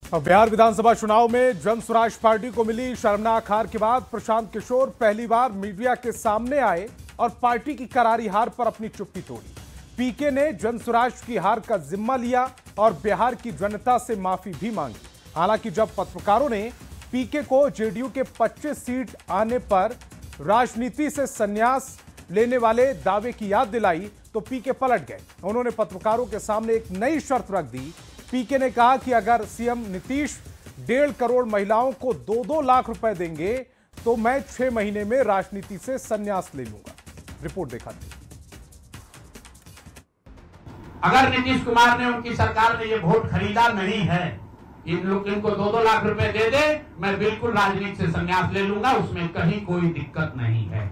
अब बिहार विधानसभा चुनाव में जन स्वराज पार्टी को मिली शर्मनाक हार के बाद प्रशांत किशोर पहली बार मीडिया के सामने आए और पार्टी की करारी हार पर अपनी चुप्पी तोड़ी। पीके ने जन स्वराज की हार का जिम्मा लिया और बिहार की जनता से माफी भी मांगी। हालांकि जब पत्रकारों ने पीके को जेडीयू के 25 सीट आने पर राजनीति से संन्यास लेने वाले दावे की याद दिलाई तो पीके पलट गए। उन्होंने पत्रकारों के सामने एक नई शर्त रख दी। पीके ने कहा कि अगर सीएम नीतीश 1.5 करोड़ महिलाओं को 2-2 लाख रुपए देंगे तो मैं 6 महीने में राजनीति से संन्यास ले लूंगा। रिपोर्ट दिखाते हैं। अगर नीतीश कुमार ने, उनकी सरकार ने ये वोट खरीदा नहीं है, इनको 2-2 लाख रुपए दे दे, मैं बिल्कुल राजनीति से संन्यास ले लूंगा, उसमें कहीं कोई दिक्कत नहीं है।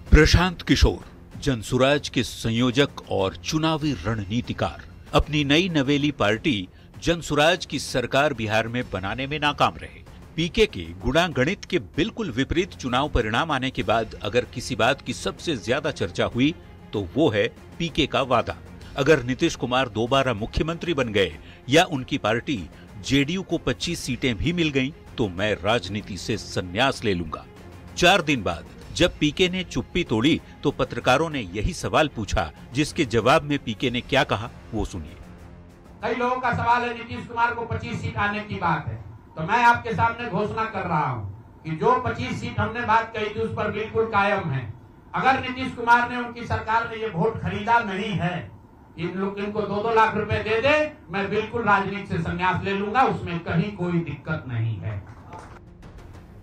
प्रशांत किशोर जनसुराज के संयोजक और चुनावी रणनीतिकार अपनी नई नवेली पार्टी जनसुराज की सरकार बिहार में बनाने में नाकाम रहे। पीके के गुणागणित के बिल्कुल विपरीत चुनाव परिणाम आने के बाद अगर किसी बात की सबसे ज्यादा चर्चा हुई तो वो है पीके का वादा। अगर नीतीश कुमार दोबारा मुख्यमंत्री बन गए या उनकी पार्टी जेडीयू को 25 सीटें भी मिल गईं, तो मैं राजनीति से संन्यास ले लूंगा। 4 दिन बाद जब पीके ने चुप्पी तोड़ी तो पत्रकारों ने यही सवाल पूछा, जिसके जवाब में पीके ने क्या कहा वो सुनिए। कई लोगों का सवाल है, नीतीश कुमार को 25 सीट आने की बात है, तो मैं आपके सामने घोषणा कर रहा हूं कि जो 25 सीट हमने बात कही थी उस पर बिल्कुल कायम है। अगर नीतीश कुमार ने, उनकी सरकार ने ये वोट खरीदा नहीं है, इनको 2-2 लाख रुपए दे दे, मैं बिल्कुल राजनीति से संन्यास ले लूंगा, उसमें कहीं कोई दिक्कत नहीं है।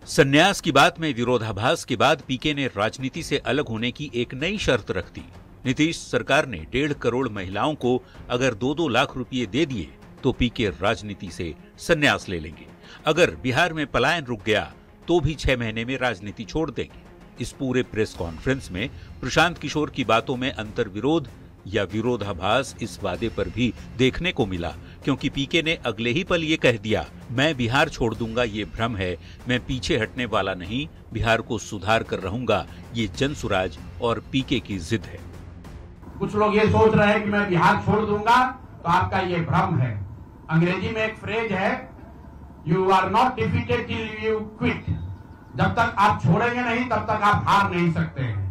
संन्यास की बात में विरोधाभास के बाद पीके ने राजनीति से अलग होने की एक नई शर्त रख दी। नीतीश सरकार ने 1.5 करोड़ महिलाओं को अगर 2-2 लाख रुपए दे दिए तो पीके राजनीति से संन्यास ले लेंगे। अगर बिहार में पलायन रुक गया तो भी 6 महीने में राजनीति छोड़ देंगे। इस पूरे प्रेस कॉन्फ्रेंस में प्रशांत किशोर की बातों में अंतर्विरोध या विरोधाभास इस वादे पर भी देखने को मिला, क्योंकि पीके ने अगले ही पल ये कह दिया, मैं बिहार छोड़ दूंगा ये भ्रम है, मैं पीछे हटने वाला नहीं, बिहार को सुधार कर रहूंगा, ये जनसुराज और पीके की जिद है। कुछ लोग ये सोच रहे हैं कि मैं बिहार छोड़ दूंगा, तो आपका ये भ्रम है। अंग्रेजी में एक फ्रेज है, you are not defeated till you quit. जब तक आप छोड़ेंगे नहीं तब तक आप हार नहीं सकते हैं।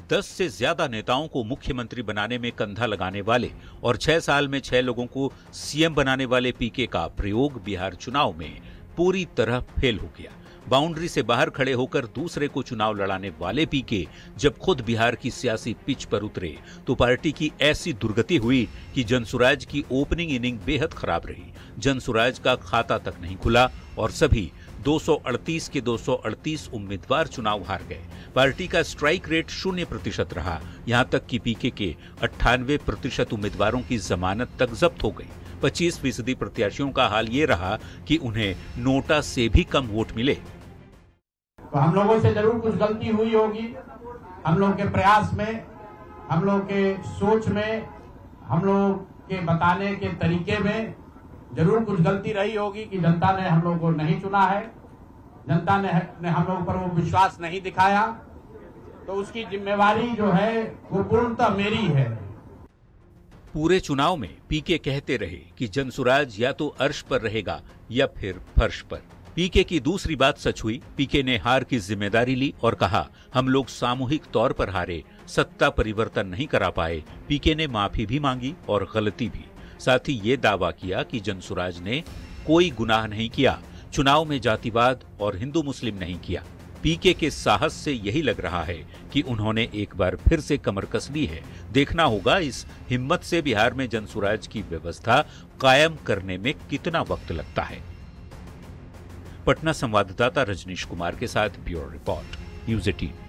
10 से ज्यादा नेताओं को मुख्यमंत्री बनाने में कंधा लगाने वाले और 6 साल में 6 लोगों को सीएम बनाने वाले पीके का प्रयोग बिहार चुनाव में पूरी तरह फेल हो गया। बाउंड्री से बाहर खड़े होकर दूसरे को चुनाव लड़ाने वाले पीके जब खुद बिहार की सियासी पिच पर उतरे तो पार्टी की ऐसी दुर्गति हुई कि जनसुराज की ओपनिंग इनिंग बेहद खराब रही। जनसुराज का खाता तक नहीं खुला और सभी 238 के 238 उम्मीदवार चुनाव हार गए। पार्टी का स्ट्राइक रेट 0% रहा, यहां तक कि पीके के 98% उम्मीदवारों की जमानत तक जब्त हो गई। 25% प्रत्याशियों का हाल ये रहा कि उन्हें नोटा से भी कम वोट मिले। तो हम लोगों से जरूर कुछ गलती हुई होगी, हम लोग के प्रयास में, हम लोग के सोच में, हम लोग के बताने के तरीके में जरूर कुछ गलती रही होगी कि जनता ने हम लोग को नहीं चुना है, जनता ने हम लोग पर वो विश्वास नहीं दिखाया, तो उसकी जिम्मेवारी जो है वो पूर्णतः मेरी है। पूरे चुनाव में पीके कहते रहे कि जनसुराज या तो अर्श पर रहेगा या फिर फर्श पर। पीके की दूसरी बात सच हुई। पीके ने हार की जिम्मेदारी ली और कहा, हम लोग सामूहिक तौर पर हारे, सत्ता परिवर्तन नहीं करा पाए। पीके ने माफी भी मांगी और गलती भी। साथ ही ये दावा किया कि जनसुराज ने कोई गुनाह नहीं किया, चुनाव में जातिवाद और हिंदू मुस्लिम नहीं किया। पीके के साहस से यही लग रहा है कि उन्होंने एक बार फिर से कमर कस ली है। देखना होगा इस हिम्मत से बिहार में जनसुराज की व्यवस्था कायम करने में कितना वक्त लगता है। पटना संवाददाता रजनीश कुमार के साथ ब्यूरो रिपोर्ट, न्यूज़ 18।